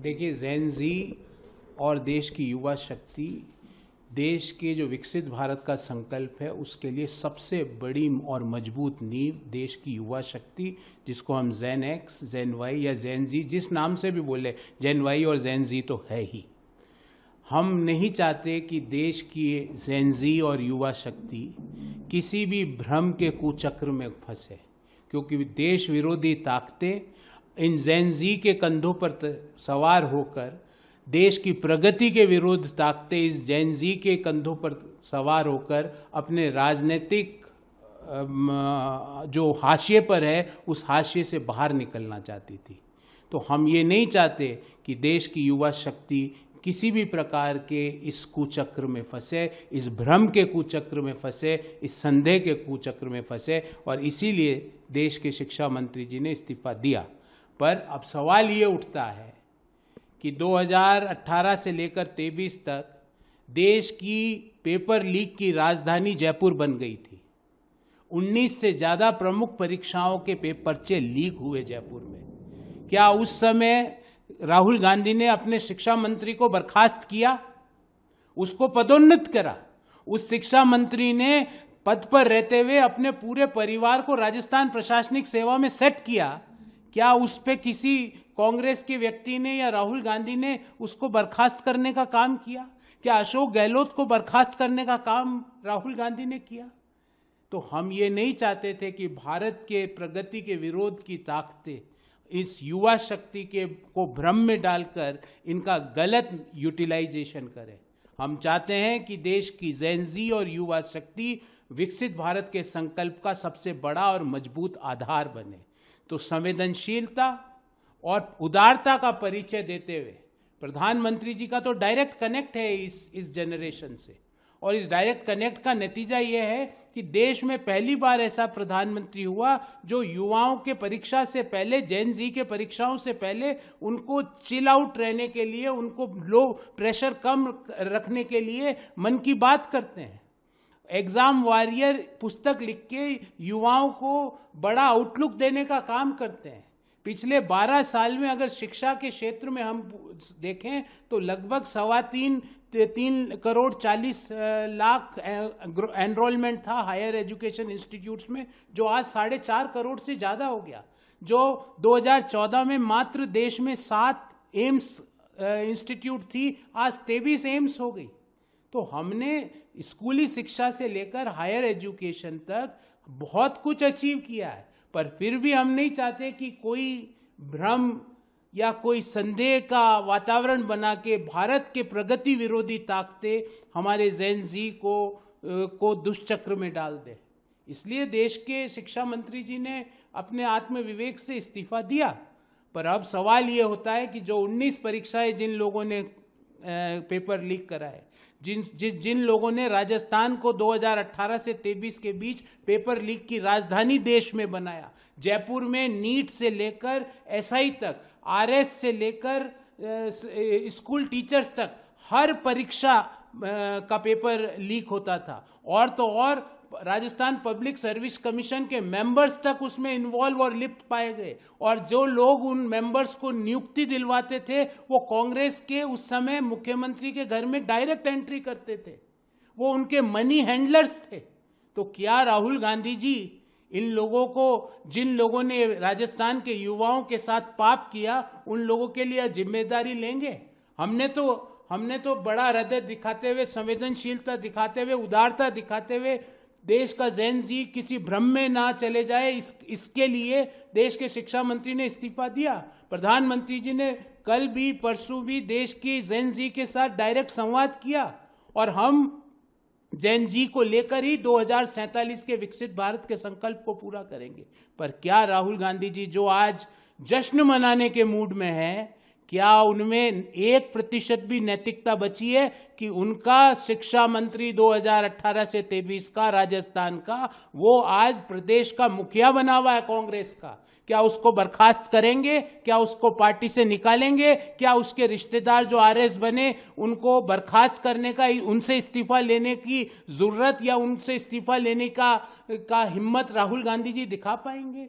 देखिए, जेन जी और देश की युवा शक्ति देश के जो विकसित भारत का संकल्प है उसके लिए सबसे बड़ी और मजबूत नींव देश की युवा शक्ति, जिसको हम जेन एक्स, जेन वाई या जेन जी जिस नाम से भी बोले, जेन वाई और जेन जी तो है ही। हम नहीं चाहते कि देश की जेन जी और युवा शक्ति किसी भी भ्रम के कुचक्र में फंसे, क्योंकि देश विरोधी ताकतें इन जेन जी के कंधों पर सवार होकर देश की प्रगति के विरुद्ध ताकतें इस जेन जी के कंधों पर सवार होकर अपने राजनीतिक जो हाशिए पर है उस हाशिए से बाहर निकलना चाहती थी। तो हम ये नहीं चाहते कि देश की युवा शक्ति किसी भी प्रकार के इस कुचक्र में फंसे, इस भ्रम के कुचक्र में फंसे, इस संदेह के कुचक्र में फंसे, और इसीलिए देश के शिक्षा मंत्री जी ने इस्तीफा दिया। पर अब सवाल ये उठता है कि 2018 से लेकर 23 तक देश की पेपर लीक की राजधानी जयपुर बन गई थी। 19 से ज़्यादा प्रमुख परीक्षाओं के पर्चे लीक हुए जयपुर में। क्या उस समय राहुल गांधी ने अपने शिक्षा मंत्री को बर्खास्त किया, उसको पदोन्नत करा? उस शिक्षा मंत्री ने पद पर रहते हुए अपने पूरे परिवार को राजस्थान प्रशासनिक सेवा में सेट किया। क्या उस पे किसी कांग्रेस के व्यक्ति ने या राहुल गांधी ने उसको बर्खास्त करने का काम किया? क्या अशोक गहलोत को बर्खास्त करने का काम राहुल गांधी ने किया? तो हम ये नहीं चाहते थे कि भारत के प्रगति के विरोध की ताकतें इस युवा शक्ति को भ्रम में डालकर इनका गलत यूटिलाइजेशन करें। हम चाहते हैं कि देश की जेन जी और युवा शक्ति विकसित भारत के संकल्प का सबसे बड़ा और मजबूत आधार बने। तो संवेदनशीलता और उदारता का परिचय देते हुए प्रधानमंत्री जी का तो डायरेक्ट कनेक्ट है इस जनरेशन से, और इस डायरेक्ट कनेक्ट का नतीजा यह है कि देश में पहली बार ऐसा प्रधानमंत्री हुआ जो युवाओं के परीक्षा से पहले, जेन जी के परीक्षाओं से पहले उनको चिल आउट रहने के लिए, उनको लो प्रेशर कम रखने के लिए मन की बात करते हैं। एग्जाम वॉरियर पुस्तक लिख के युवाओं को बड़ा आउटलुक देने का काम करते हैं। पिछले 12 साल में अगर शिक्षा के क्षेत्र में हम देखें तो लगभग 3.25 करोड़ 40 लाख एनरोलमेंट था हायर एजुकेशन इंस्टीट्यूट्स में, जो आज 4.5 करोड़ से ज़्यादा हो गया। जो 2014 में मात्र देश में 7 एम्स इंस्टीट्यूट थी, आज 23 एम्स हो गई। तो हमने स्कूली शिक्षा से लेकर हायर एजुकेशन तक बहुत कुछ अचीव किया है, पर फिर भी हम नहीं चाहते कि कोई भ्रम या कोई संदेह का वातावरण बना के भारत के प्रगति विरोधी ताकतें हमारे जेन जी को दुष्चक्र में डाल दे। इसलिए देश के शिक्षा मंत्री जी ने अपने आत्मविवेक से इस्तीफा दिया। पर अब सवाल ये होता है कि जो 19 परीक्षाएं जिन लोगों ने पेपर लीक कराए, जिन लोगों ने राजस्थान को 2018 से 23 के बीच पेपर लीक की राजधानी देश में बनाया, जयपुर में नीट से लेकर एसआई तक, आरएस से लेकर स्कूल टीचर्स तक हर परीक्षा का पेपर लीक होता था, और तो और राजस्थान पब्लिक सर्विस कमीशन के मेंबर्स तक उसमें इन्वॉल्व और लिप्त पाए गए। और जो लोग उन मेंबर्स को नियुक्ति दिलवाते थे वो कांग्रेस के उस समय मुख्यमंत्री के घर में डायरेक्ट एंट्री करते थे, वो उनके मनी हैंडलर्स थे। तो क्या राहुल गांधी जी इन लोगों को, जिन लोगों ने राजस्थान के युवाओं के साथ पाप किया, उन लोगों के लिए जिम्मेदारी लेंगे? हमने तो बड़ा हृदय दिखाते हुए, संवेदनशीलता दिखाते हुए, उदारता दिखाते हुए देश का जेन जी किसी भ्रम में ना चले जाए, इसके लिए देश के शिक्षा मंत्री ने इस्तीफा दिया। प्रधानमंत्री जी ने कल भी परसों भी देश की जेन जी के साथ डायरेक्ट संवाद किया, और हम जेन जी को लेकर ही 2047 के विकसित भारत के संकल्प को पूरा करेंगे। पर क्या राहुल गांधी जी जो आज जश्न मनाने के मूड में है, क्या उनमें 1% भी नैतिकता बची है कि उनका शिक्षा मंत्री 2018 से 23 का राजस्थान का, वो आज प्रदेश का मुखिया बना हुआ है कांग्रेस का? क्या उसको बर्खास्त करेंगे? क्या उसको पार्टी से निकालेंगे? क्या उसके रिश्तेदार जो आरएस बने उनको बर्खास्त करने का, उनसे इस्तीफा लेने की जरूरत या उनसे इस्तीफा लेने का हिम्मत राहुल गांधी जी दिखा पाएंगे?